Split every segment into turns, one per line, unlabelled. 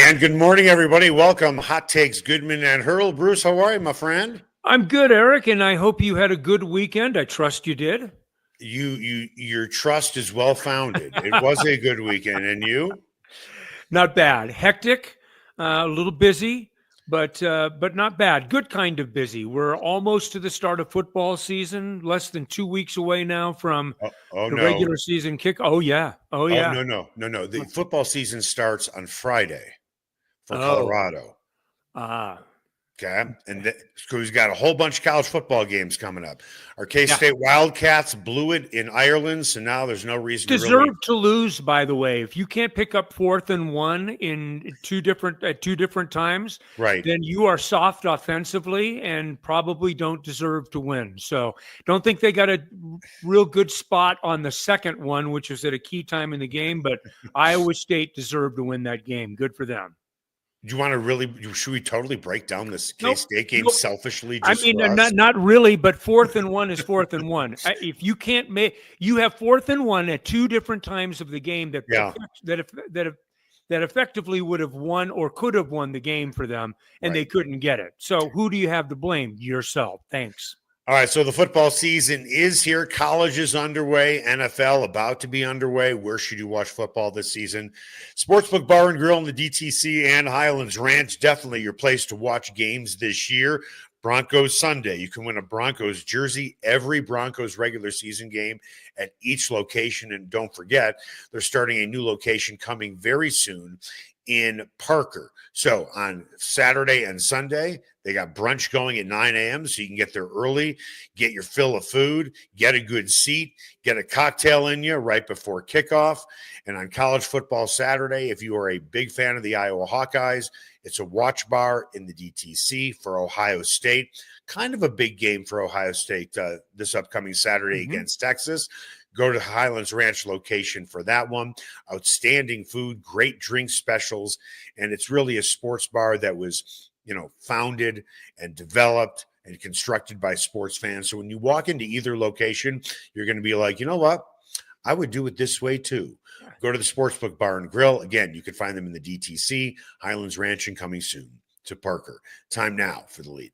And good morning, everybody. Welcome. Hot Takes, Goodman and Haertl. Bruce, how are you, my friend?
I'm good, Eric, and I hope you had a good weekend. I trust you did.
Your trust is well founded. It was a good weekend, and you?
Not bad. Hectic, a little busy, but not bad. Good kind of busy. We're almost to the start of football season. Less than 2 weeks away now from
Oh
the
no!
regular season kick. Oh yeah. Oh
Oh
yeah.
no! The football season starts on Friday for
Oh.
Colorado.
Ah.
Okay, and we've got a whole bunch of college football games coming up. Our
Yeah.
K-State Wildcats blew it in Ireland, so now there's no reason to really.
Deserve to lose, by the way. If you can't pick up 4th and 1 in two different times,
Right.
then you are soft offensively and probably don't deserve to win. So don't think they got a real good spot on the second one, which was at a key time in the game, but Iowa State deserved to win that game. Good for them.
Do you want to really? Should we totally break down this
Nope.
K-State game
Nope.
selfishly?
I
Just
mean,
for us?
not really, but 4th and 1 is 4th and 1. If you can't make, you have 4th and 1 at two different times of the game that effectively would have won or could have won the game for them, and they couldn't get it. So who do you have to blame? Yourself. Thanks.
All right, so the football season is here. College is underway. NFL about to be underway. Where should you watch football this season? Sportsbook Bar and Grill in the DTC and Highlands Ranch, definitely your place to watch games this year. Broncos Sunday. You can win a Broncos jersey every Broncos regular season game at each location. And don't forget, they're starting a new location coming very soon in Parker. So on Saturday and Sunday, they got brunch going at 9 a.m. so you can get there early, get your fill of food, get a good seat, get a cocktail in you right before kickoff. And on college football Saturday, if you are a big fan of the Iowa Hawkeyes, it's a watch bar in the DTC for Ohio State. Kind of a big game for Ohio State this upcoming Saturday against Texas. Go to the Highlands Ranch location for that one. Outstanding food, great drink specials, and it's really a sports bar that was, founded and developed and constructed by sports fans. So when you walk into either location, you're going to be like, you know what? I would do it this way too. Go to the Sportsbook Bar and Grill. Again, you can find them in the DTC, Highlands Ranch, and coming soon to Parker. Time now for the lead.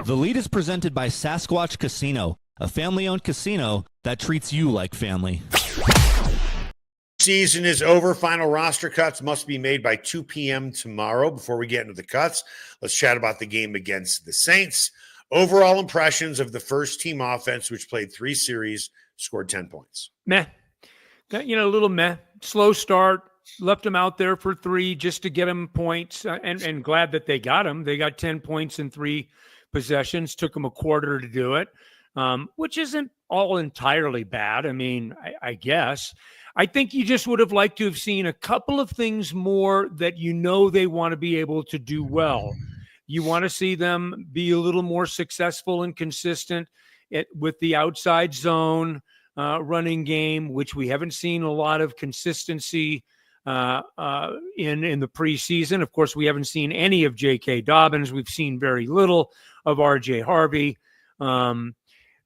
The lead is presented by Sasquatch Casino, a family-owned casino that treats you like family.
Season is over. Final roster cuts must be made by 2 p.m. tomorrow. Before we get into the cuts, let's chat about the game against the Saints. Overall impressions of the first team offense, which played 3 series, scored 10 points.
Meh. A little meh. Slow start. Left them out there for 3 just to get them points, and glad that they got them. They got 10 points in 3 possessions. Took them a quarter to do it, which isn't all entirely bad. I mean, I guess. I think you just would have liked to have seen a couple of things more that they want to be able to do well. You want to see them be a little more successful and consistent with the outside zone running game, which we haven't seen a lot of consistency in the preseason. Of course, we haven't seen any of J.K. Dobbins. We've seen very little of R.J. Harvey.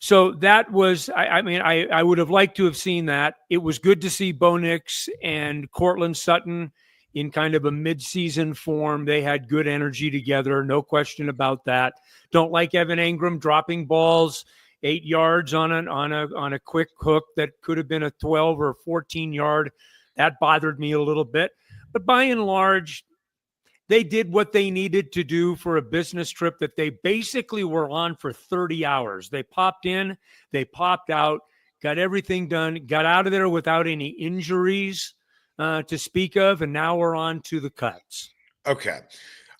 So that was, I would have liked to have seen that. It was good to see Bo Nix and Cortland Sutton in kind of a mid-season form. They had good energy together, no question about that. Don't like Evan Engram dropping balls 8 yards on a quick hook that could have been a 12 or 14 yard. That bothered me a little bit. But by and large, they did what they needed to do for a business trip that they basically were on for 30 hours. They popped in, they popped out, got everything done, got out of there without any injuries to speak of, and now we're on to the cuts.
Okay.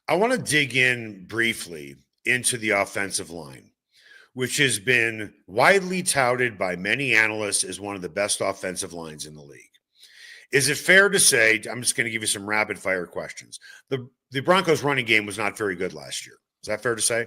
I want to dig in briefly into the offensive line, which has been widely touted by many analysts as one of the best offensive lines in the league. Is it fair to say, I'm just going to give you some rapid fire questions. The Broncos running game was not very good last year. Is that fair to say?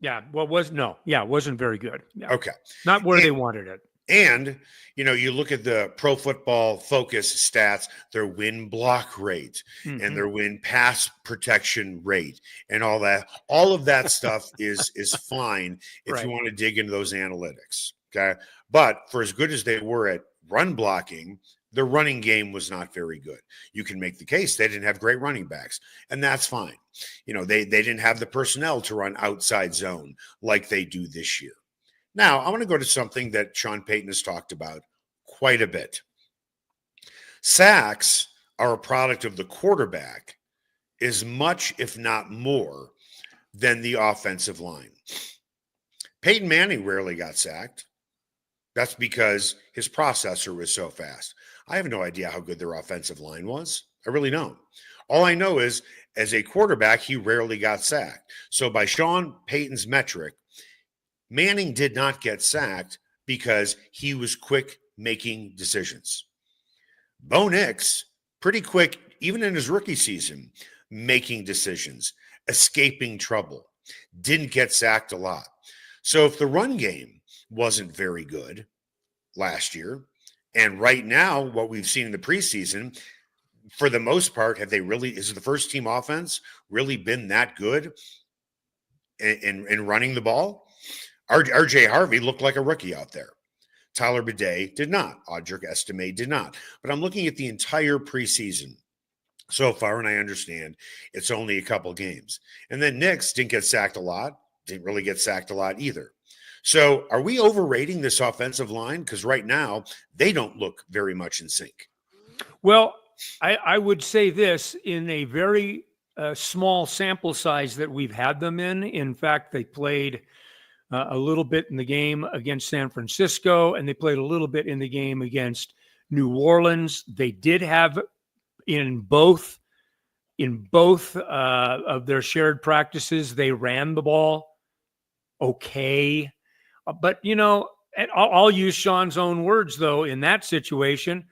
Yeah. Well, it wasn't very good. Yeah.
Okay.
Not where they wanted it.
And, you look at the Pro Football Focus stats, their win block rate and their win pass protection rate and all that. All of that stuff is fine if you want to dig into those analytics. Okay. But for as good as they were at run blocking, The running game was not very good. You can make the case they didn't have great running backs, and that's fine. They didn't have the personnel to run outside zone like they do this year. Now, I want to go to something that Sean Payton has talked about quite a bit. Sacks are a product of the quarterback as much, if not more, than the offensive line. Peyton Manning rarely got sacked. That's because his processor was so fast. I have no idea how good their offensive line was. I really don't. All I know is, as a quarterback, he rarely got sacked. So by Sean Payton's metric, Manning did not get sacked because he was quick making decisions. Bo Nix, pretty quick, even in his rookie season, making decisions, escaping trouble, didn't get sacked a lot. So if the run game wasn't very good last year, and right now what we've seen in the preseason, for the most part, is the first team offense really been that good in running the ball? RJ Harvey looked like a rookie out there. Tyler Bidet did not. Audric Estime did not. But I'm looking at the entire preseason so far, and I understand it's only a couple games. And then Nix didn't get sacked a lot, didn't really get sacked a lot either. So are we overrating this offensive line? Because right now, they don't look very much in sync.
Well, I would say this in a very small sample size that we've had them in. In fact, they played a little bit in the game against San Francisco, and they played a little bit in the game against New Orleans. They did have in both of their shared practices, they ran the ball okay. But, and I'll use Sean's own words, though, in that situation.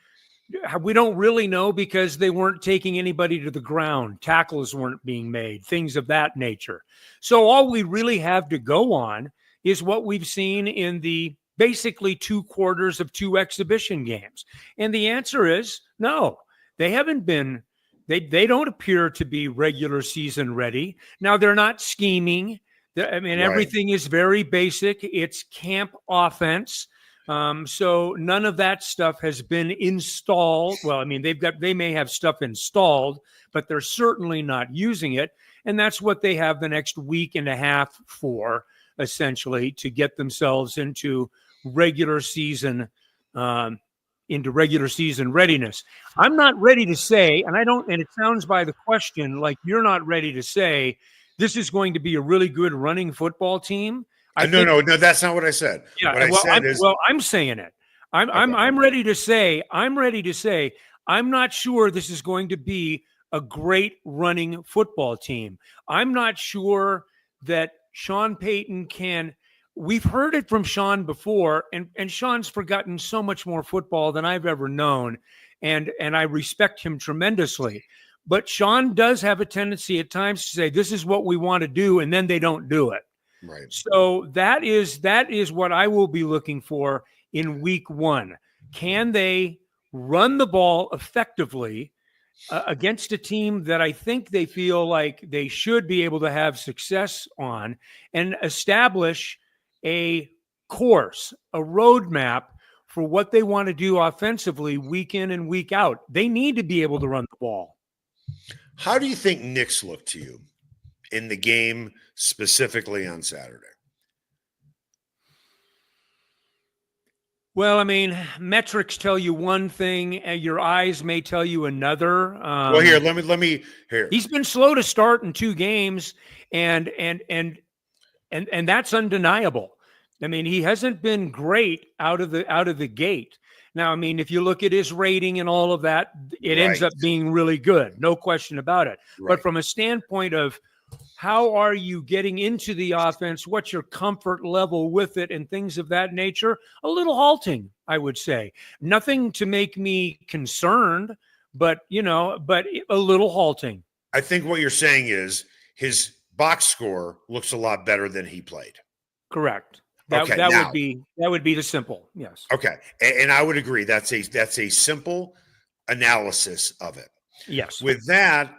We don't really know because they weren't taking anybody to the ground. Tackles weren't being made, things of that nature. So all we really have to go on is what we've seen in the basically 2 quarters of 2 exhibition games. And the answer is no, they haven't been, they don't appear to be regular season ready. Now they're not scheming. I mean, everything is very basic. It's camp offense. So none of that stuff has been installed. Well, I mean, they may have stuff installed, but they're certainly not using it. And that's what they have the next week and a half for, essentially, to get themselves into regular season readiness. I'm not ready to say, and it sounds by the question like you're not ready to say this is going to be a really good running football team.
No, that's not what I said.
Yeah, I'm saying it. I'm ready to say, I'm not sure this is going to be a great running football team. I'm not sure that Sean Payton can. We've heard it from Sean before, and Sean's forgotten so much more football than I've ever known, and I respect him tremendously. But Sean does have a tendency at times to say, this is what we want to do, and then they don't do it.
Right.
So that is what I will be looking for in week 1. Can they run the ball effectively against a team that I think they feel like they should be able to have success on, and establish a course, a roadmap for what they want to do offensively week in and week out? They need to be able to run the ball.
How do you think Nix looked to you in the game, specifically on Saturday?
Well, I mean, metrics tell you one thing, and your eyes may tell you another.
Well, here, let me.
He's been slow to start in 2 games, and that's undeniable. I mean, he hasn't been great out of the gate. Now, I mean, if you look at his rating and all of that, it ends up being really good. No question about it. Right. But from a standpoint of how are you getting into the offense, what's your comfort level with it, and things of that nature, a little halting, I would say. Nothing to make me concerned, but a little halting.
I think what you're saying is his box score looks a lot better than he played.
Correct. That would be the simple. Yes.
Okay. And I would agree. That's a simple analysis of it.
Yes.
With that,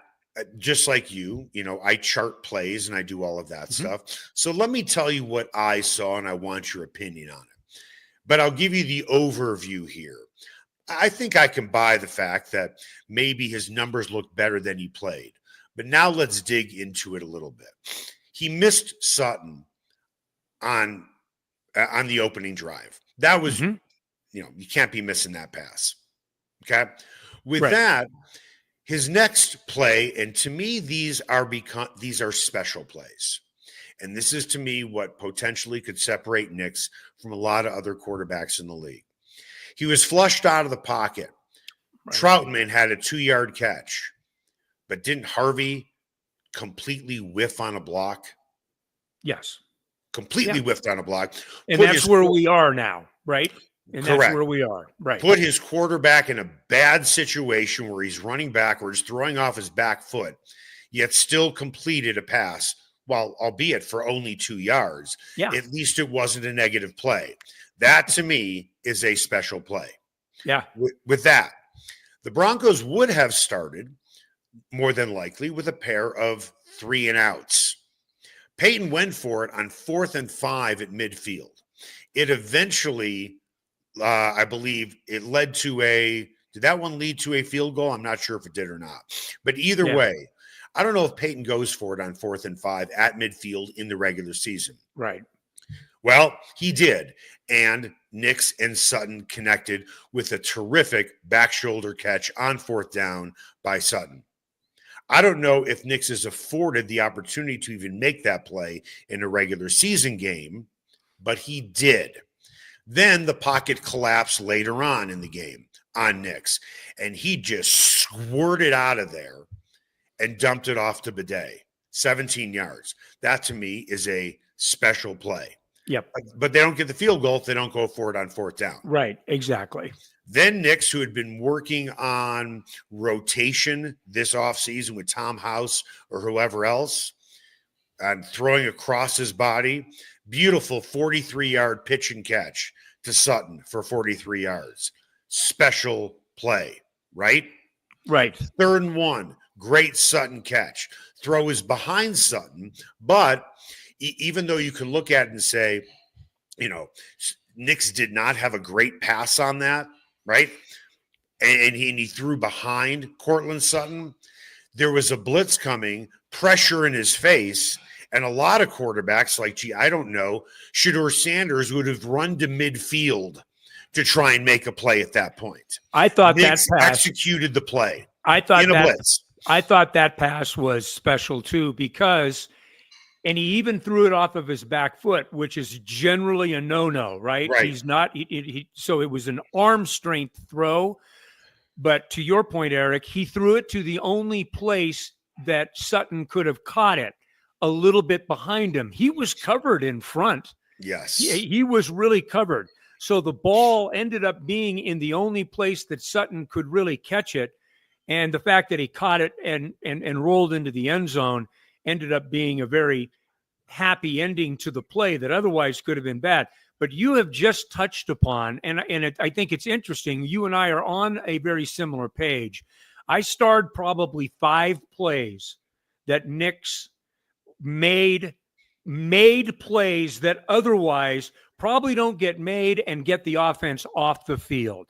just like I chart plays and I do all of that stuff. So let me tell you what I saw, and I want your opinion on it. But I'll give you the overview here. I think I can buy the fact that maybe his numbers look better than he played. But now let's dig into it a little bit. He missed Sutton on the opening drive. That was, you can't be missing that pass. Okay. With that, his next play, and to me, these are special plays. And this is to me what potentially could separate Nix from a lot of other quarterbacks in the league. He was flushed out of the pocket. Troutman had a 2-yard catch, but didn't Harvey completely whiff on a block?
Yes.
Completely whiffed on a block.
And that's where we are now, right? And
correct.
That's where we are, right?
Put his quarterback in a bad situation where he's running backwards, throwing off his back foot, yet still completed a pass, while albeit for only 2 yards.
Yeah.
At least it wasn't a negative play. That, to me, is a special play.
Yeah.
With that, the Broncos would have started, more than likely, with a pair of 3-and-outs. Peyton went for it on 4th and 5 at midfield. It eventually, I believe, it led to did that one lead to a field goal? I'm not sure if it did or not. But either way, I don't know if Peyton goes for it on 4th and 5 at midfield in the regular season.
Right.
Well, he did. And Nix and Sutton connected with a terrific back shoulder catch on 4th down by Sutton. I don't know if Nix is afforded the opportunity to even make that play in a regular season game, but he did. Then the pocket collapsed later on in the game on Nix, and he just squirted out of there and dumped it off to Bidet, 17 yards. That, to me, is a special play.
Yep.
But they don't get the field goal if they don't go for it on 4th down.
Right, exactly.
Then Nix, who had been working on rotation this offseason with Tom House or whoever else, and throwing across his body, beautiful 43-yard pitch and catch to Sutton for 43 yards. Special play, right?
Right.
3rd and 1, great Sutton catch. Throw is behind Sutton, but even though you can look at it and say, Nix did not have a great pass on that, right? And he threw behind Cortland Sutton. There was a blitz coming, pressure in his face, and a lot of quarterbacks like, Shedeur Sanders would have run to midfield to try and make a play at that point.
I thought
Nix
that pass
executed the play.
I thought
in a blitz.
I thought that pass was special too, because and he even threw it off of his back foot, which is generally a no-no, right? He's not. So it was an arm strength throw. But to your point, Eric, he threw it to the only place that Sutton could have caught it, a little bit behind him. He was covered in front.
Yes.
He was really covered. So the ball ended up being in the only place that Sutton could really catch it. And the fact that he caught it and rolled into the end zone ended up being a very happy ending to the play that otherwise could have been bad. But you have just touched upon, I think it's interesting, you and I are on a very similar page. I starred probably 5 plays that Nix made plays that otherwise probably don't get made and get the offense off the field.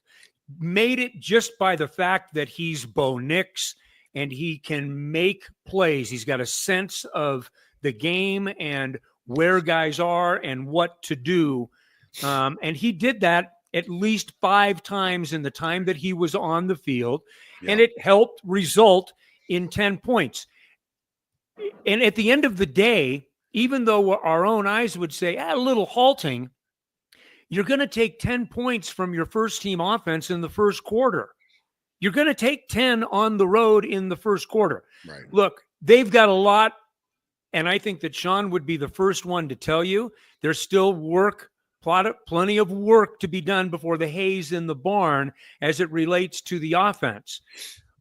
Made it just by the fact that he's Bo Nix and he can make plays. He's got a sense of the game and where guys are and what to do. And he did that at least 5 times in the time that he was on the field, and it helped result in 10 points. And at the end of the day, even though our own eyes would say a little halting, you're going to take 10 points from your first team offense in the first quarter. You're going to take 10 on the road in the first quarter.
Right.
Look, they've got a lot, and I think that Sean would be the first one to tell you there's still plenty of work to be done before the hay's in the barn as it relates to the offense.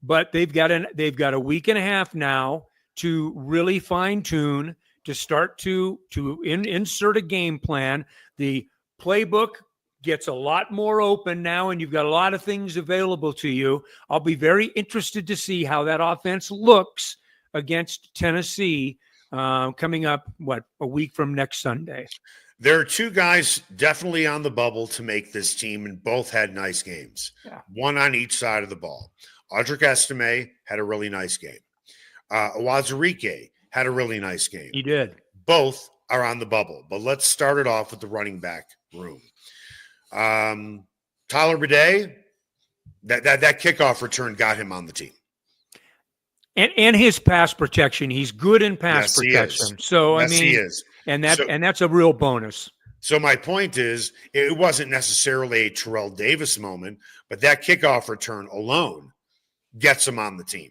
But they've got a week and a half now to really fine tune, to start to insert a game plan. The playbook gets a lot more open now, and you've got a lot of things available to you. I'll be very interested to see how that offense looks against Tennessee coming up, a week from next Sunday.
There are two guys definitely on the bubble to make this team, and both had nice games.
Yeah.
One on each side of the ball. Audric Estime had a really nice game. Uwazurike had a really nice game.
He did.
Both are on the bubble, but let's start it off with the running back room. Tyler Bidet, that kickoff return got him on the team.
And his pass protection. He's good in pass protection. So,
yes, he is.
And that's a real bonus.
So my point is, it wasn't necessarily a Terrell Davis moment, but that kickoff return alone gets him on the team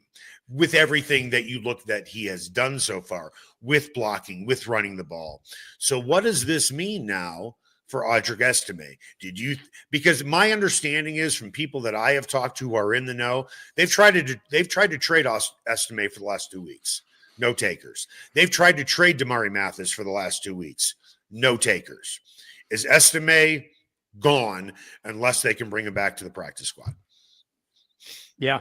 with everything that you look that he has done so far, with blocking, with running the ball. So what does this mean now for Audric Estime? Because my understanding is from people that I have talked to who are in the know, they've tried to trade Estime for the last 2 weeks. No takers. They've tried to trade Damari Mathis for the last 2 weeks. No takers. Is Estime gone unless they can bring him back to the practice squad?
Yeah,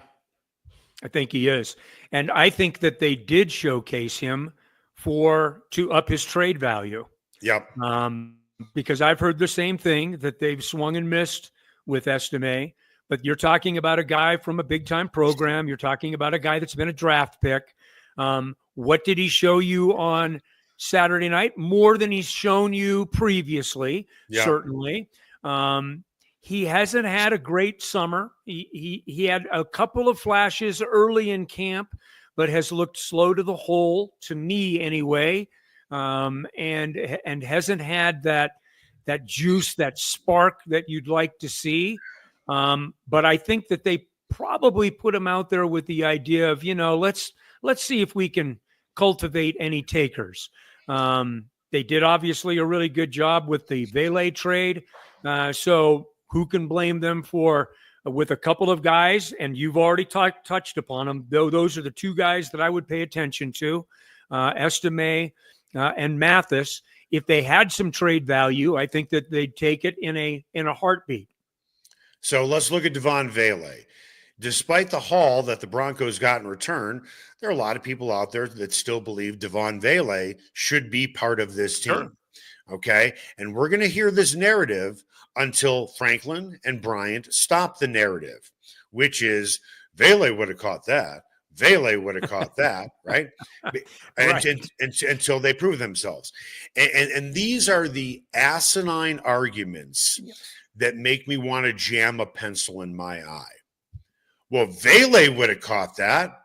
I think he is. And I think that they did showcase him to up his trade value.
Yep.
Because I've heard the same thing, that they've swung and missed with Estime. But you're talking about a guy from a big-time program. You're talking about a guy that's been a draft pick. What did he show you on Saturday night? More than he's shown you previously, certainly. He hasn't had a great summer. He had a couple of flashes early in camp, but has looked slow to the hole, to me anyway, and hasn't had that juice, that spark that you'd like to see. But I think that they probably put him out there with the idea of, let's see if we can cultivate any takers. They did obviously a really good job with the Vele trade. So who can blame them for with a couple of guys? And you've already touched upon them. Though those are the two guys that I would pay attention to, Estime and Mathis. If they had some trade value, I think that they'd take it in a heartbeat.
So let's look at Devon Vele. Despite the haul that the Broncos got in return, there are a lot of people out there that still believe Devon Vele should be part of this team.
Sure.
Okay. And we're going to hear this narrative until Franklin and Bryant stop the narrative, which is Vele would have caught that. Vele would have caught that, right? Until they prove themselves. And these are the asinine arguments that make me want to jam a pencil in my eye. Well, Vele would have caught that.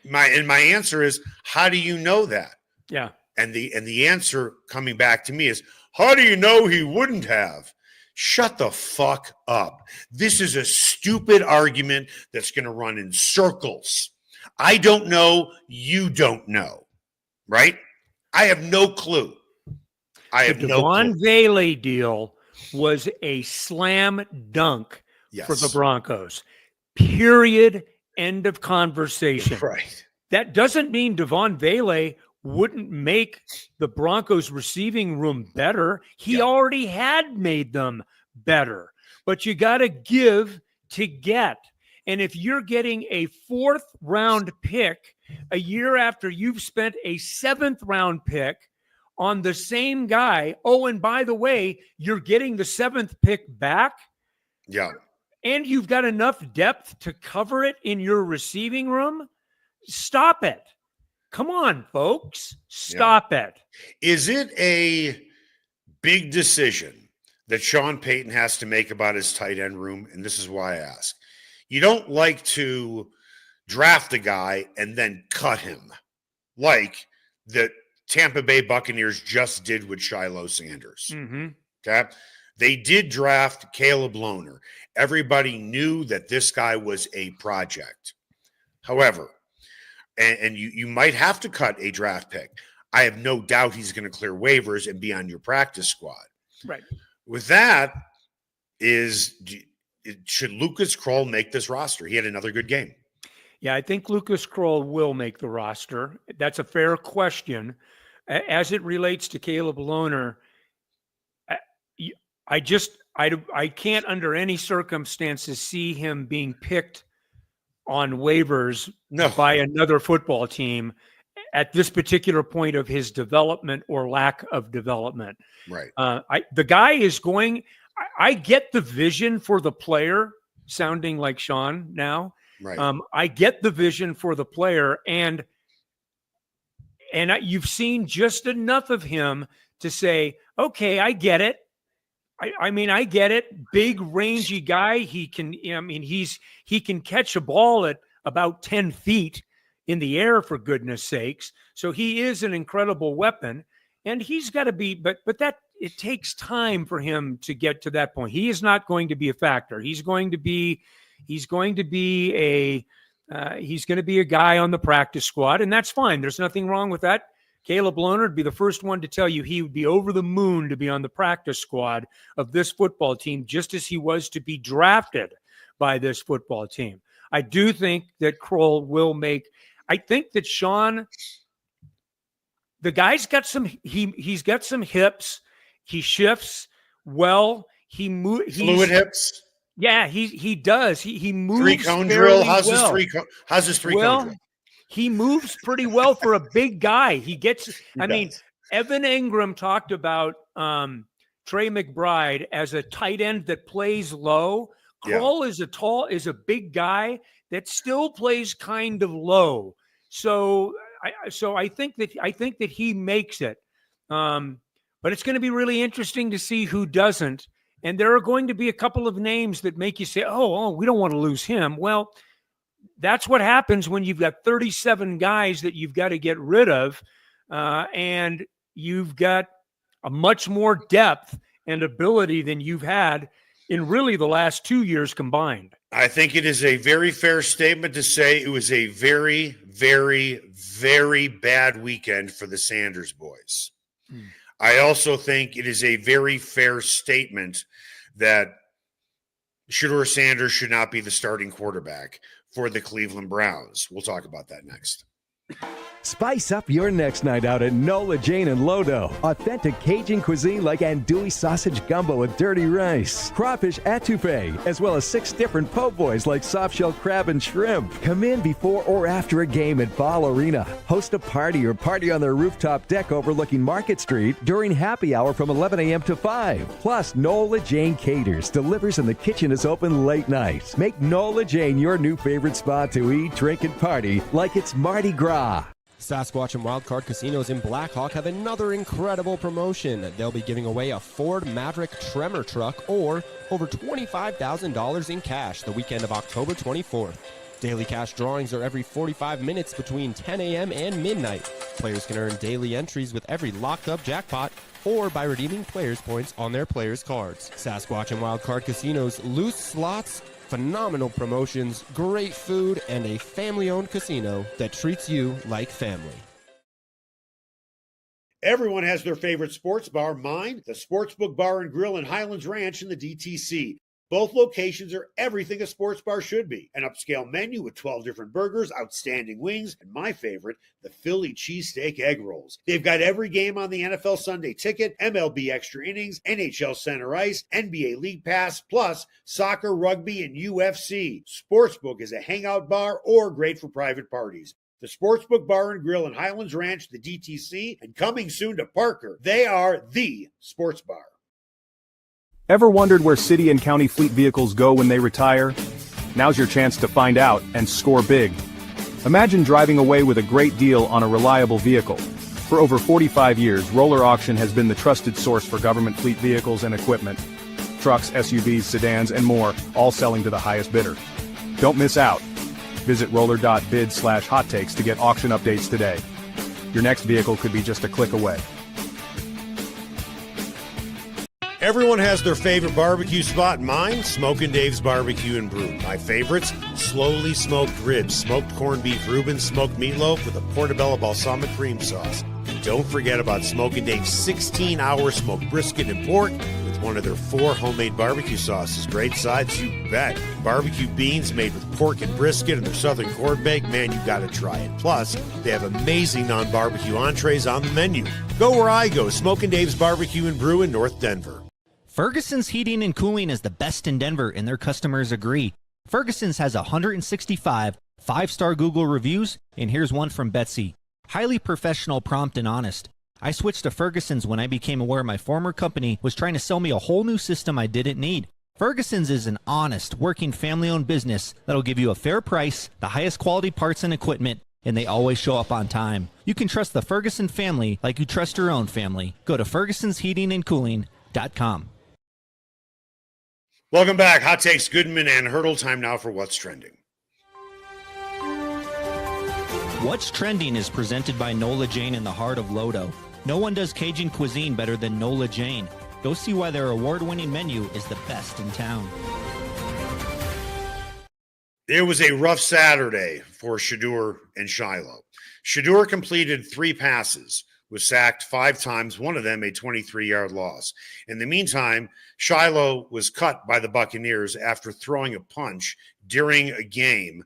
My answer is, how do you know that?
Yeah.
And the answer coming back to me is, how do you know he wouldn't have? Shut the fuck up. This is a stupid argument that's going to run in circles. I don't know. You don't know. Right? I have no clue.
The Devon Vele deal was a slam dunk for the Broncos. Period. End of conversation.
Right.
That doesn't mean Devon Vele wouldn't make the Broncos receiving room better. He already had made them better. But you got to give to get. And if you're getting a 4th round pick a year after you've spent a 7th round pick on the same guy, oh, and by the way, you're getting the 7th pick back.
Yeah.
And you've got enough depth to cover it in your receiving room. Stop it. Come on, folks. Stop it.
Is it a big decision that Sean Payton has to make about his tight end room? And this is why I ask. You don't like to draft a guy and then cut him like the Tampa Bay Buccaneers just did with Shilo Sanders.
Mm-hmm.
Okay. They did draft Caleb Lohner. Everybody knew that this guy was a project. However, and you might have to cut a draft pick. I have no doubt he's going to clear waivers and be on your practice squad.
Right.
With that, should Lucas Kroll make this roster? He had another good game.
Yeah, I think Lucas Kroll will make the roster. That's a fair question. As it relates to Caleb Lohner, I can't under any circumstances see him being picked on waivers by another football team at this particular point of his development or lack of development.
Right.
The guy is going. I get the vision for the player, sounding like Sean now.
Right.
I get the vision for the player, and you've seen just enough of him to say, okay, I get it. I mean, I get it. Big, rangy guy. He can. He can catch a ball at about 10 feet in the air, for goodness sakes. So he is an incredible weapon, and he's got to be. But that it takes time for him to get to that point. He is not going to be a factor. He's going to be a guy on the practice squad, and that's fine. There's nothing wrong with that. Caleb Lohner would be the first one to tell you he would be over the moon to be on the practice squad of this football team, just as he was to be drafted by this football team. I do think that Kroll will make – I think that Sean – the guy's got some – he's got some hips. He shifts well.
Fluid hips?
Yeah, he does. He moves
three-cone drill? How's
well.
his three-cone drill?
He moves pretty well for a big guy. He mean, Evan Ingram talked about Trey McBride as a tight end that plays low. Kroll is a big guy that still plays kind of low. So I think that he makes it. But it's going to be really interesting to see who doesn't. And there are going to be a couple of names that make you say, oh, we don't want to lose him. Well, that's what happens when you've got 37 guys that you've got to get rid of, and you've got a much more depth and ability than you've had in really the last 2 years combined.
I think it is a very fair statement to say it was a very, very, very bad weekend for the Sanders boys. I also think it is a very fair statement that Shedeur Sanders should not be the starting quarterback for the Cleveland Browns. We'll talk about that next.
Spice up your next night out at Nola, Jane, and Lodo. Authentic Cajun cuisine like andouille sausage gumbo with dirty rice, crawfish etouffee, as well as 6 different po' boys like soft-shell crab and shrimp. Come in before or after a game at Ball Arena. Host a party or party on their rooftop deck overlooking Market Street during happy hour from 11 a.m. to 5. Plus, Nola Jane Caters, delivers, and the kitchen is open late night. Make Nola Jane your new favorite spot to eat, drink, and party like it's Mardi Gras.
Sasquatch and Wildcard Casinos in Black Hawk have another incredible promotion. They'll be giving away a Ford Maverick Tremor truck or over $25,000 in cash the weekend of October 24th. Daily cash drawings are every 45 minutes between 10 a.m. and midnight. Players can earn daily entries with every locked-up jackpot or by redeeming players' points on their players' cards. Sasquatch and Wildcard Casinos, loose slots, phenomenal promotions, great food, and a family-owned casino that treats you like family.
Everyone has their favorite sports bar. Mine, the Sportsbook Bar and Grill in Highlands Ranch in the DTC. Both locations are everything a sports bar should be. An upscale menu with 12 different burgers, outstanding wings, and my favorite, the Philly cheesesteak egg rolls. They've got every game on the NFL Sunday Ticket, MLB Extra Innings, NHL Center Ice, NBA League Pass, plus soccer, rugby, and UFC. Sportsbook is a hangout bar or great for private parties. The Sportsbook Bar and Grill in Highlands Ranch, the DTC, and coming soon to Parker. They are the sports bar.
Ever wondered where city and county fleet vehicles go when they retire? Now's your chance to find out and score big. Imagine driving away with a great deal on a reliable vehicle. For over 45 years, Roller Auction has been the trusted source for government fleet vehicles and equipment. Trucks, SUVs, sedans, and more, all selling to the highest bidder. Don't miss out. Visit roller.bid/hot takes to get auction updates today. Your next vehicle could be just a click away.
Everyone has their favorite barbecue spot. Mine, Smokin' Dave's Barbecue and Brew. My favorites, slowly smoked ribs, smoked corned beef Reuben, smoked meatloaf with a portobello balsamic cream sauce. And don't forget about Smokin' Dave's 16-hour smoked brisket and pork with one of their 4 homemade barbecue sauces. Great sides, you bet. Barbecue beans made with pork and brisket and their southern corned bake. Man, you gotta try it. Plus, they have amazing non-barbecue entrees on the menu. Go where I go, Smokin' Dave's Barbecue and Brew in North Denver.
Ferguson's Heating and Cooling is the best in Denver, and their customers agree. Ferguson's has 165 5-star Google reviews, and here's one from Betsy. Highly professional, prompt, and honest. I switched to Ferguson's when I became aware my former company was trying to sell me a whole new system I didn't need. Ferguson's is an honest, working, family-owned business that'll give you a fair price, the highest quality parts and equipment, and they always show up on time. You can trust the Ferguson family like you trust your own family. Go to fergusonsheatingandcooling.com.
Welcome back. Hot Takes, Goodman and Haertl. Time now for What's Trending.
What's Trending is presented by Nola Jane in the heart of Lodo. No one does Cajun cuisine better than Nola Jane. Go see why their award-winning menu is the best in town.
It was a rough Saturday for Shedeur and Shilo. Shedeur completed 3 passes, was sacked 5 times, one of them a 23-yard loss. In the meantime, Shilo was cut by the Buccaneers after throwing a punch during a game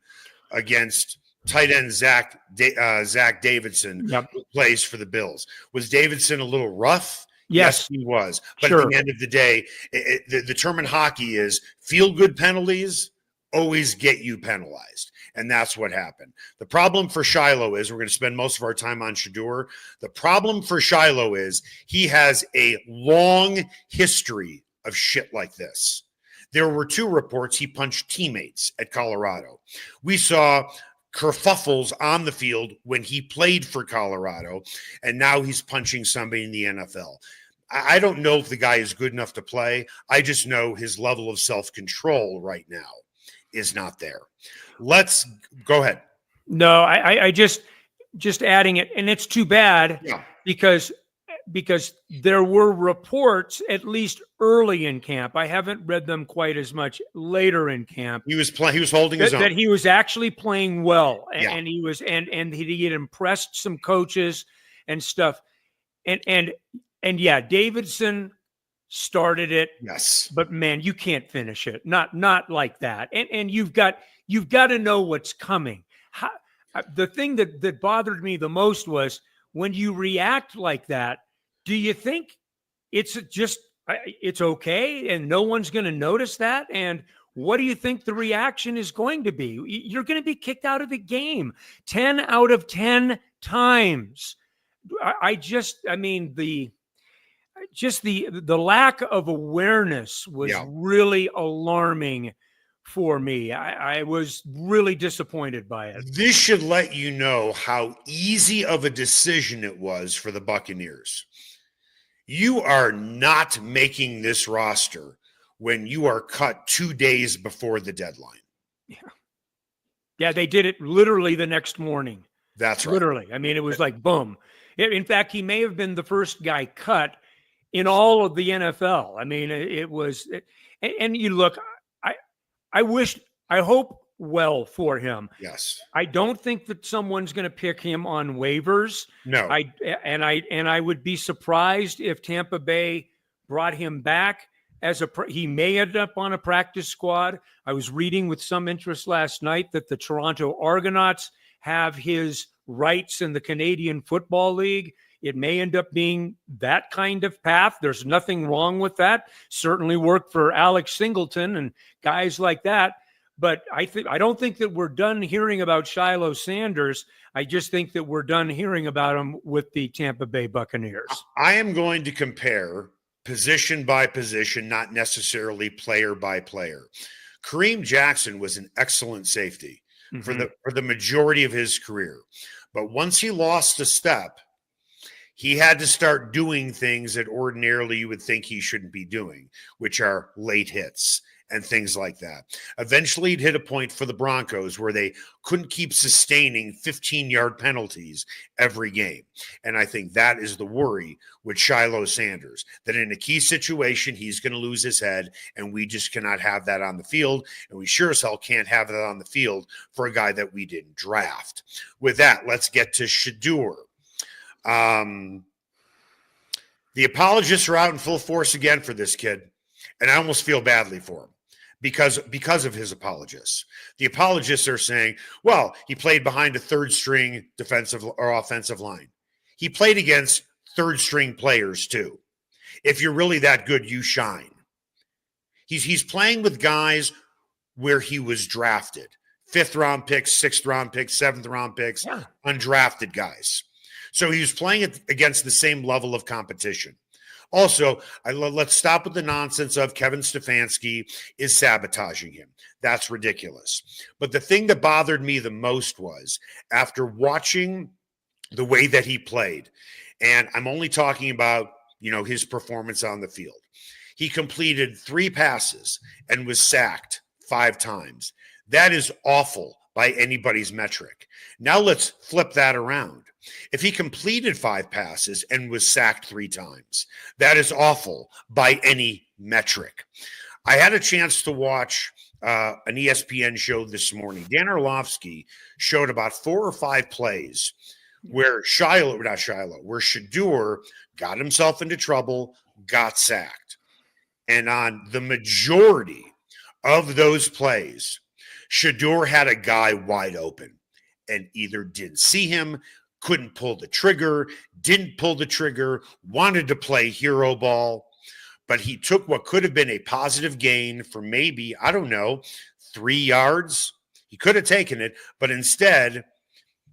against tight end Zach Davidson, who plays for the Bills. Was Davidson a little rough? Yes, he was. But at the end of the day, the term in hockey is feel-good penalties always get you penalized. And that's what happened. The problem for Shilo is, we're going to spend most of our time on Shedeur. The problem for Shilo is he has a long history of shit like this. There were 2 reports he punched teammates at Colorado. We saw kerfuffles on the field when he played for Colorado, and now he's punching somebody in the NFL. I don't know if the guy is good enough to play. I just know his level of self-control right now is not there. Let's go ahead.
No, I just adding it, and it's too bad because there were reports, at least early in camp. I haven't read them quite as much later in camp.
He was holding his own.
That he was actually playing well, and he was and he had impressed some coaches and stuff. And Davidson started it.
Yes.
But man, you can't finish it. Not like that. And you've got to know what's coming. The thing that bothered me the most was when you react like that, do you think it's okay and no one's going to notice that? And what do you think the reaction is going to be? You're going to be kicked out of the game 10 out of 10 times. The lack of awareness was really alarming for me. I was really disappointed by it.
This should let you know how easy of a decision it was for the Buccaneers. You are not making this roster when you are cut 2 days before the deadline.
Yeah, they did it literally the next morning.
That's right.
Literally. I mean, it was like, boom. In fact, he may have been the first guy cut in all of the NFL. I mean, it was, and you look, I hope well for him.
Yes.
I don't think that someone's going to pick him on waivers.
No.
I would be surprised if Tampa Bay brought him back he may end up on a practice squad. I was reading with some interest last night that the Toronto Argonauts have his rights in the Canadian Football League. It may end up being that kind of path. There's nothing wrong with that. Certainly worked for Alex Singleton and guys like that. But I don't think that we're done hearing about Shilo Sanders. I just think that we're done hearing about him with the Tampa Bay Buccaneers.
I am going to compare position by position, not necessarily player by player. Kareem Jackson was an excellent safety for the majority of his career. But once he lost a step, he had to start doing things that ordinarily you would think he shouldn't be doing, which are late hits and things like that. Eventually, he'd hit a point for the Broncos where they couldn't keep sustaining 15-yard penalties every game. And I think that is the worry with Shilo Sanders, that in a key situation, he's going to lose his head, and we just cannot have that on the field. And we sure as hell can't have that on the field for a guy that we didn't draft. With that, let's get to Shedeur. The apologists are out in full force again for this kid, and I almost feel badly for him because of his apologists. The apologists are saying, well, he played behind a third-string defensive or offensive line. He played against third-string players too. If you're really that good, you shine. He's playing with guys where he was drafted. 5th-round picks, 6th-round picks, 7th-round picks, undrafted guys. So he was playing it against the same level of competition. Also, let's stop with the nonsense of Kevin Stefanski is sabotaging him. That's ridiculous. But the thing that bothered me the most was after watching the way that he played, and I'm only talking about, his performance on the field. He completed 3 passes and was sacked 5 times. That is awful by anybody's metric. Now let's flip that around. If he completed 5 passes and was sacked 3 times, that is awful by any metric. I had a chance to watch an ESPN show this morning. Dan Orlovsky showed about 4 or 5 plays where Shedeur got himself into trouble, got sacked. And on the majority of those plays, Shedeur had a guy wide open and either didn't see him, couldn't pull the trigger, didn't pull the trigger, wanted to play hero ball, but he took what could have been a positive gain for maybe, 3 yards. He could have taken it, but instead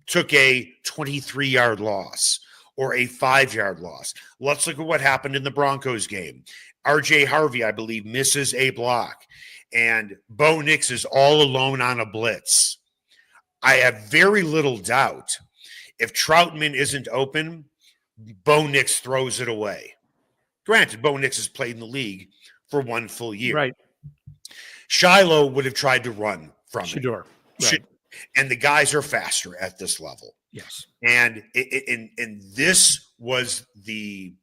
took a 23-yard loss or a 5-yard loss. Let's look at what happened in the Broncos game. RJ Harvey, I believe, misses a block, and Bo Nix is all alone on a blitz. I have very little doubt if Troutman isn't open, Bo Nix throws it away. Granted, Bo Nix has played in the league for 1 full year.
Right.
Shilo would have tried to run from
Shedeur.
it.
Right.
And the guys are faster at this level.
Yes.
And this was the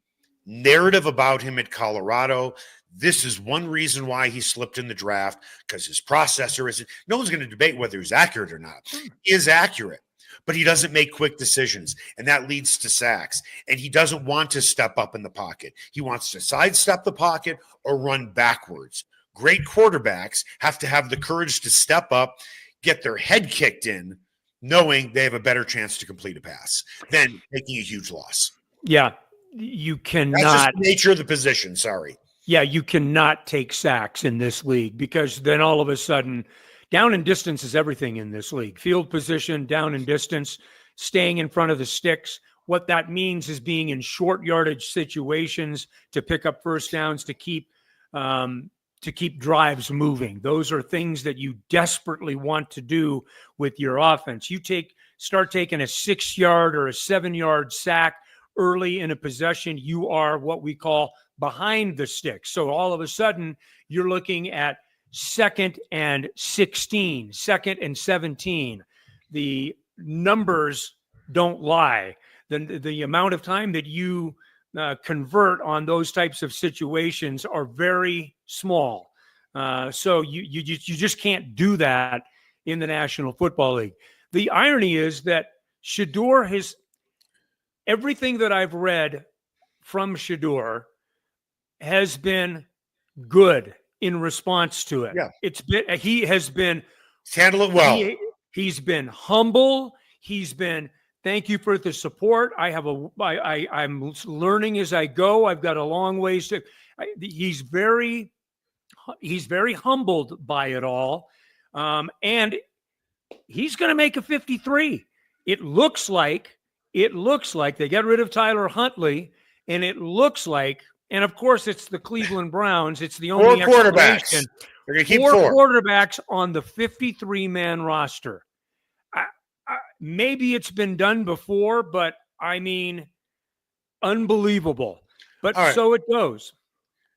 narrative about him at Colorado. This is one reason why he slipped in the draft, because his processor isn't. No one's going to debate whether he's accurate or not. He is accurate, but he doesn't make quick decisions, and that leads to sacks. And he doesn't want to step up in the pocket. He wants to sidestep the pocket or run backwards. Great quarterbacks have to have the courage to step up, get their head kicked in, knowing they have a better chance to complete a pass than taking a huge loss.
Yeah, you cannot.
That's just the nature of the position. Sorry.
Yeah, you cannot take sacks in this league, because then all of a sudden, down and distance is everything in this league. Field position, down and distance, staying in front of the sticks. What that means is being in short yardage situations to pick up first downs, to keep drives moving. Those are things that you desperately want to do with your offense. You start taking a 6-yard or a 7-yard sack early in a possession, you are what we call behind the sticks. So all of a sudden, you're looking at 2nd and 16, 2nd and 17. The numbers don't lie. The amount of time that you convert on those types of situations are very small. So you just can't do that in the National Football League. The irony is that Shedeur has everything that I've read from Shedeur has been good in response to it. Yeah. He has been
handle it well.
He's been humble. He's been, thank you for the support. I'm learning as I go. I've got a long ways to. He's very humbled by it all, and he's going to make a 53. It looks like they got rid of Tyler Huntley, and it looks like. And of course, it's the Cleveland Browns. It's the only
4 quarterbacks. They're going to keep 4
quarterbacks on the 53-man roster. Maybe it's been done before, but I mean, unbelievable. But right. So it goes.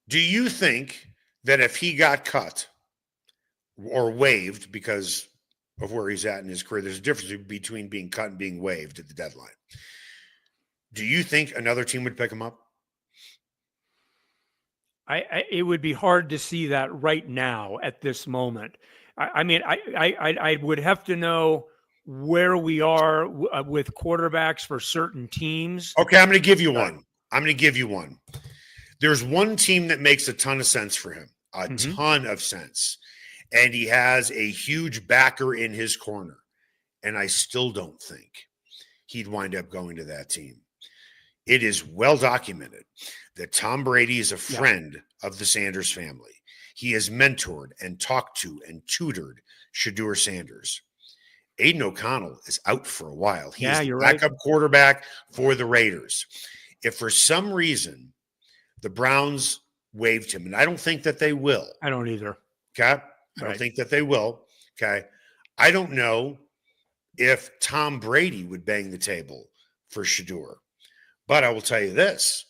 Do you think that if he got cut or waived because of where he's at in his career, there's a difference between being cut and being waived at the deadline? Do you think another team would pick him up?
It would be hard to see that right now at this moment. I would have to know where we are with quarterbacks for certain teams.
Okay, I'm going to give you one. There's one team that makes a ton of sense for him, ton of sense, and he has a huge backer in his corner, and I still don't think he'd wind up going to that team. It is well documented that Tom Brady is a friend of the Sanders family. He has mentored and talked to and tutored Shedeur Sanders. Aiden O'Connell is out for a while. He is the
you're right.
backup quarterback for the Raiders. If for some reason the Browns waived him, and I don't think that they will.
I don't either.
Okay. I don't think that they will. Okay. I don't know if Tom Brady would bang the table for Shedeur. But I will tell you this.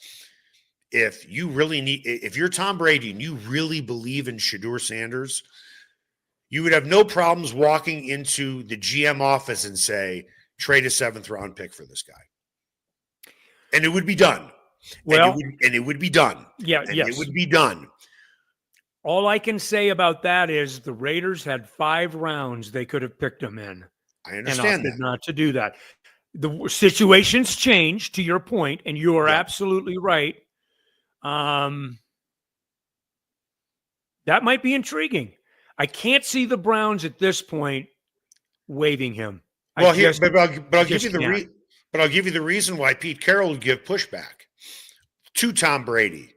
If you're Tom Brady and you really believe in Shedeur Sanders, you would have no problems walking into the GM office and say, trade a 7th round pick for this guy. And it would be done.
Well,
and it would be done.
Yeah,
and
yes.
It would be done.
All I can say about that is the Raiders had 5 rounds they could have picked him in.
I understand
and opted not to do that. The situations change, to your point, and you are absolutely right. That might be intriguing. I can't see the Browns at this point waiving him.
Well, I'll give you the reason why Pete Carroll would give pushback to Tom Brady.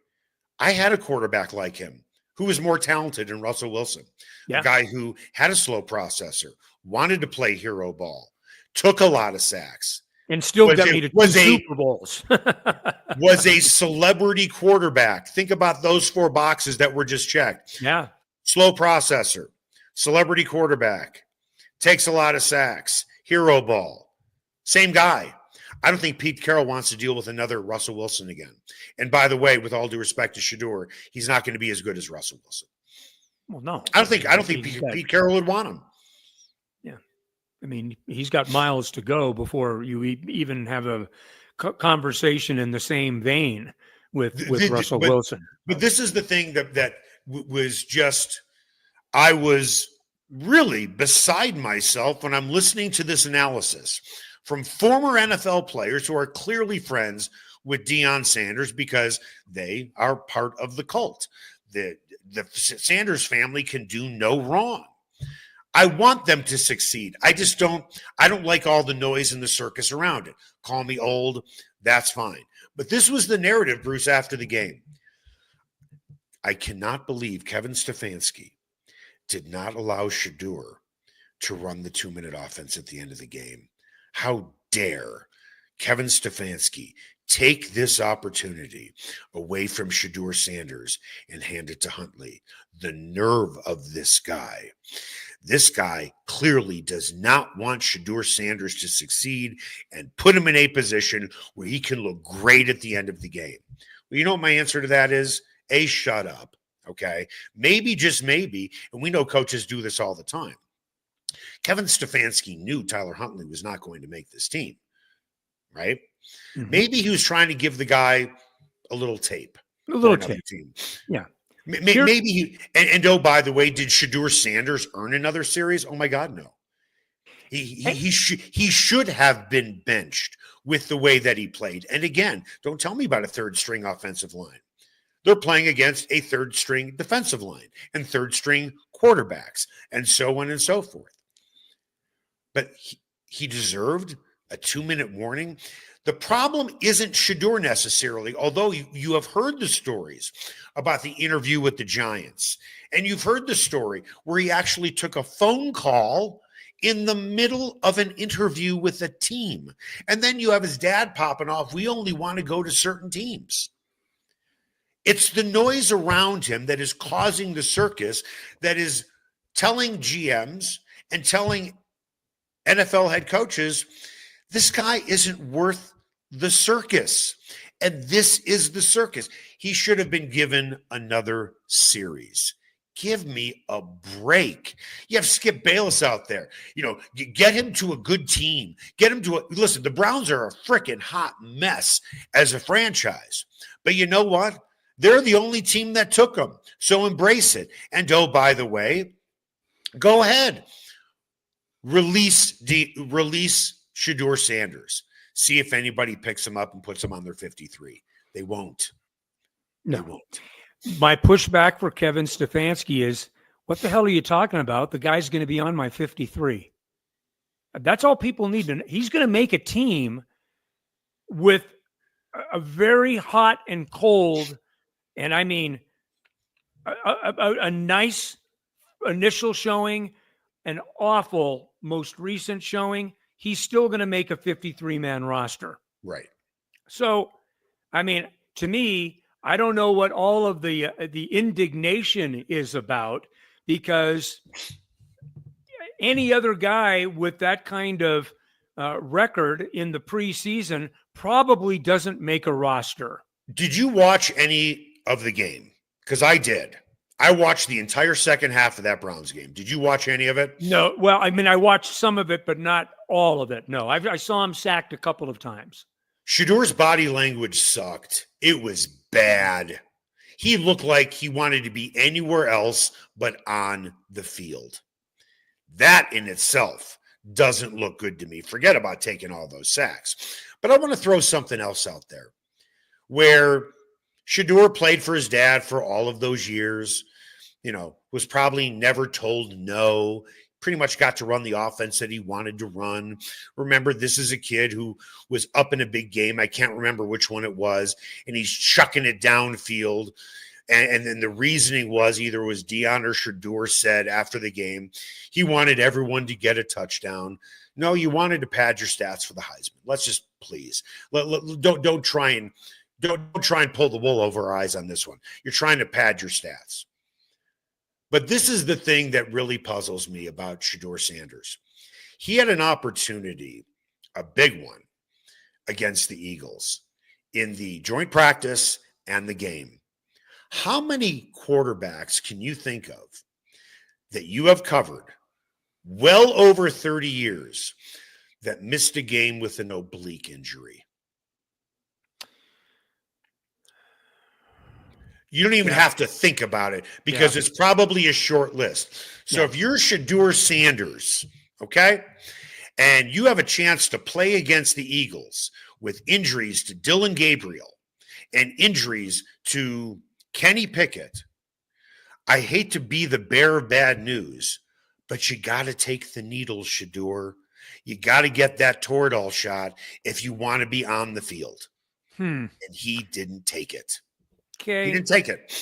I had a quarterback like him who was more talented than Russell Wilson, a guy who had a slow processor, wanted to play hero ball, took a lot of sacks,
and still got me to 2 Super Bowls.
Was a celebrity quarterback. Think about those 4 boxes that were just checked.
Yeah.
Slow processor, celebrity quarterback, takes a lot of sacks, hero ball. Same guy. I don't think Pete Carroll wants to deal with another Russell Wilson again. And by the way, with all due respect to Shedeur, he's not going to be as good as Russell Wilson.
Well, no.
I don't think Pete Carroll would want him.
Yeah. I mean, he's got miles to go before you even have a conversation in the same vein with Russell Wilson.
But this is the thing that was just, I was really beside myself when I'm listening to this analysis from former NFL players who are clearly friends with Deion Sanders because they are part of the cult. The Sanders family can do no wrong. I want them to succeed. I don't like all the noise and the circus around it. Call me old. That's fine. But this was the narrative, Bruce, after the game. I cannot believe Kevin Stefanski did not allow Shedeur to run the 2-minute offense at the end of the game. How dare Kevin Stefanski take this opportunity away from Shedeur Sanders and hand it to Huntley? The nerve of this guy. This guy clearly does not want Shedeur Sanders to succeed and put him in a position where he can look great at the end of the game. Well, you know what my answer to that is? Shut up. Okay. Maybe, just maybe, and we know coaches do this all the time. Kevin Stefanski knew Tyler Huntley was not going to make this team, right? Mm-hmm. Maybe he was trying to give the guy a little tape.
A little tape.
Team.
Yeah.
Maybe he, and oh, by the way, did Shedeur Sanders earn another series? Oh my God, no. He should have been benched with the way that he played. And again, don't tell me about a 3rd-string offensive line. They're playing against a 3rd-string defensive line and 3rd-string quarterbacks and so on and so forth. But he deserved a 2-minute warning. The problem isn't Shedeur necessarily, although you have heard the stories about the interview with the Giants, and you've heard the story where he actually took a phone call in the middle of an interview with a team. And then you have his dad popping off, we only want to go to certain teams. It's the noise around him that is causing the circus, that is telling GMs and telling NFL head coaches, this guy isn't worth the circus. And this is the circus. He should have been given another series. Give me a break. You have Skip Bayless out there. Get him to a good team. Listen, the Browns are a freaking hot mess as a franchise. But you know what? They're the only team that took him. So embrace it. And oh, by the way, go ahead. Release Shedeur Sanders. See if anybody picks him up and puts him on their 53. They won't.
No.
They won't.
My pushback for Kevin Stefanski is, what the hell are you talking about? The guy's going to be on my 53. That's all people need to know. He's going to make a team with a very hot and cold, and I mean a nice initial showing, an awful most recent showing, he's still going to make a 53-man roster.
Right.
So, I mean, to me, I don't know what all of the indignation is about, because any other guy with that kind of record in the preseason probably doesn't make a roster.
Did you watch any of the game? Because I did. I watched the entire second half of that Browns game. Did you watch any of it?
No. Well, I mean, I watched some of it, but not all of it. No, I saw him sacked a couple of times.
Shedeur's body language sucked. It was bad. He looked like he wanted to be anywhere else but on the field. That in itself doesn't look good to me. Forget about taking all those sacks. But I want to throw something else out there where Shedeur played for his dad for all of those years, was probably never told no, pretty much got to run the offense that he wanted to run. Remember, this is a kid who was up in a big game. I can't remember which one it was, and he's chucking it downfield. And then the reasoning was either it was Deion or Shedeur said after the game, he wanted everyone to get a touchdown. No, you wanted to pad your stats for the Heisman. Let's just please don't try and pull the wool over our eyes on this one. You're trying to pad your stats. But this is the thing that really puzzles me about Shedeur Sanders. He had an opportunity, a big one, against the Eagles in the joint practice and the game. How many quarterbacks can you think of that you have covered well over 30 years that missed a game with an oblique injury? You don't even have to think about it because it's probably a short list. So if you're Shedeur Sanders, okay, and you have a chance to play against the Eagles with injuries to Dylan Gabriel and injuries to Kenny Pickett, I hate to be the bearer of bad news, but you got to take the needles, Shedeur. You got to get that Toradol shot if you want to be on the field. And he didn't take it.
Okay.
He didn't take it.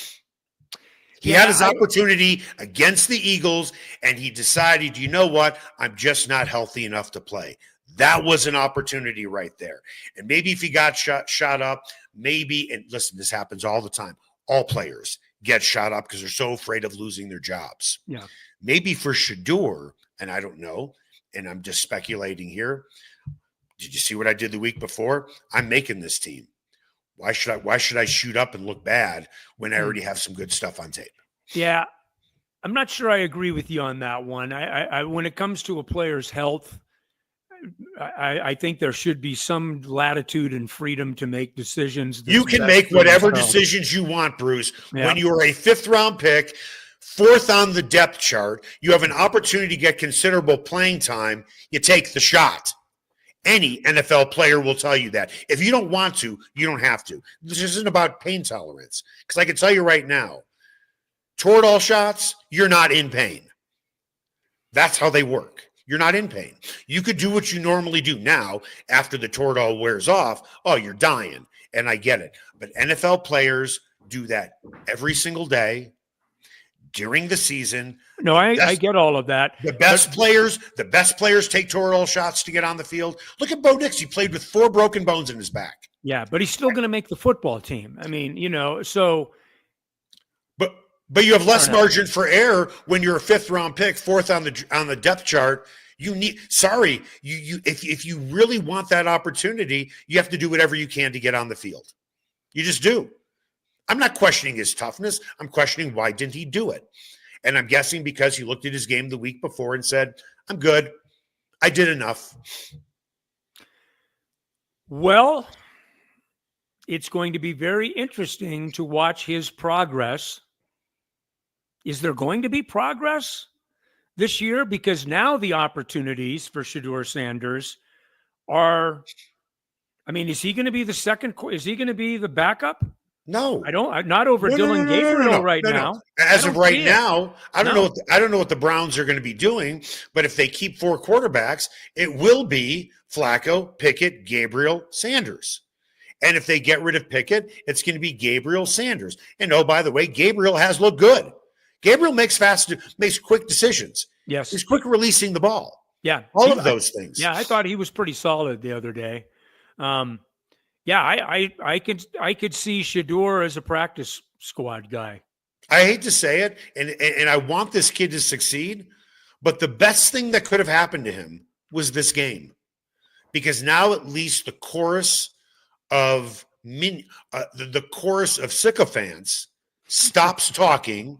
He had his opportunity against the Eagles, and he decided, you know what? I'm just not healthy enough to play. That was an opportunity right there. And maybe if he got shot up, maybe, and listen, this happens all the time. All players get shot up because they're so afraid of losing their jobs.
Yeah. Maybe
for Shedeur, and I don't know, and I'm just speculating here. Did you see what I did the week before? I'm making this team. Why should I shoot up and look bad when I already have some good stuff on tape?
Yeah. I'm not sure I agree with you on that one. I when it comes to a player's health, I think there should be some latitude and freedom to make decisions.
You can make whatever decisions you want, Bruce. Yeah. When you are a 5th-round pick, 4th on the depth chart, you have an opportunity to get considerable playing time, you take the shot. Any NFL player will tell you that. If you don't want to, you don't have to. This isn't about pain tolerance. Because I can tell you right now, Toradol shots, you're not in pain. That's how they work. You're not in pain. You could do what you normally do now after the Toradol wears off. Oh, you're dying. And I get it. But NFL players do that every single day during the season.
No, I get all of that.
The best players take Toradol shots to get on the field. Look at Bo Nix. He played with 4 broken bones in his back.
Yeah, but he's still going to make the football team. I mean, so.
But you have less margin for error when you're a 5th-round pick, 4th on the depth chart. You need. Sorry, if you really want that opportunity, you have to do whatever you can to get on the field. You just do. I'm not questioning his toughness. I'm questioning why didn't he do it? And I'm guessing because he looked at his game the week before and said, I'm good. I did enough.
Well, it's going to be very interesting to watch his progress. Is there going to be progress this year? Because now the opportunities for Shedeur Sanders are, I mean, is he going to be the second? Is he going to be the backup?
No,
not over Dylan Gabriel right now.
As of right now, I don't know what the Browns are going to be doing, but if they keep 4 quarterbacks, it will be Flacco, Pickett, Gabriel, Sanders. And if they get rid of Pickett, it's going to be Gabriel, Sanders. And oh, by the way, Gabriel has looked good. Gabriel makes quick decisions.
Yes.
He's quick releasing the ball.
Yeah.
All of those things.
Yeah, I thought he was pretty solid the other day. Yeah, I could see Shedeur as a practice squad guy.
I hate to say it, and I want this kid to succeed, but the best thing that could have happened to him was this game, because now at least the chorus of the chorus of sycophants stops talking,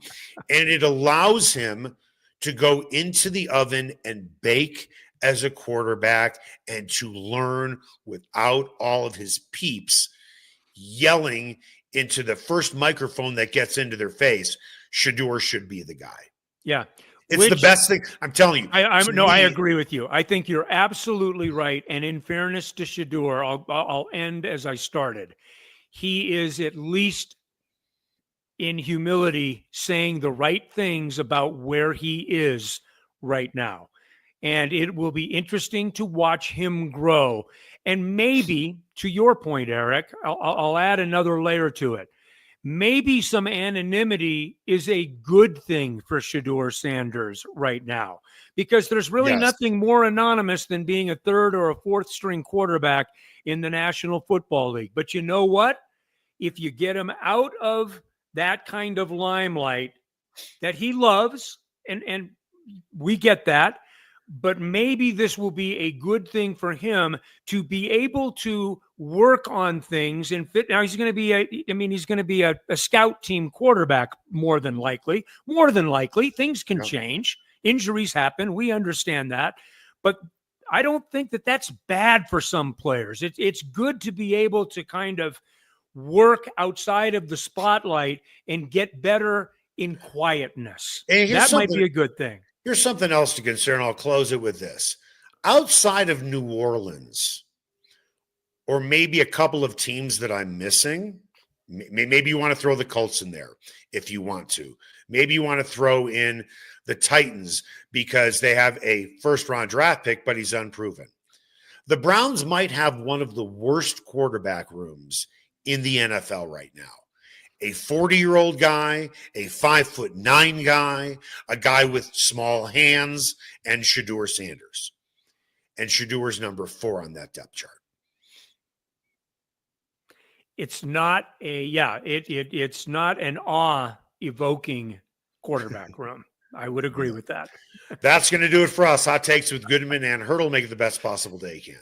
and it allows him to go into the oven and bake as a quarterback and to learn without all of his peeps yelling into the first microphone that gets into their face. Shedeur should be the guy.
Yeah.
It's the best thing. I'm telling you.
I agree with you. I think you're absolutely right. And in fairness to Shedeur, I'll end as I started. He is at least in humility saying the right things about where he is right now. And it will be interesting to watch him grow. And maybe, to your point, Eric, I'll add another layer to it. Maybe some anonymity is a good thing for Shedeur Sanders right now, because there's really nothing more anonymous than being a third or a fourth string quarterback in the National Football League. But you know what? If you get him out of that kind of limelight that he loves, and we get that, but maybe this will be a good thing for him to be able to work on things and fit. Now he's going to be a scout team quarterback more than likely. Things can change. Injuries happen. We understand that, but I don't think that that's bad for some players. It's good to be able to kind of work outside of the spotlight and get better in quietness. That might be a good thing.
Here's something else to consider, and I'll close it with this. Outside of New Orleans, or maybe a couple of teams that I'm missing, maybe you want to throw the Colts in there if you want to. Maybe you want to throw in the Titans because they have a first-round draft pick, but he's unproven. The Browns might have one of the worst quarterback rooms in the NFL right now. A 40-year-old guy, a 5'9" guy, a guy with small hands, and Shedeur Sanders. And Shedeur's number 4 on that depth chart.
It's not it's not an awe-evoking quarterback room. I would agree with that.
That's going to do it for us. Hot Takes with Goodman and Haertl. Make it the best possible day you can.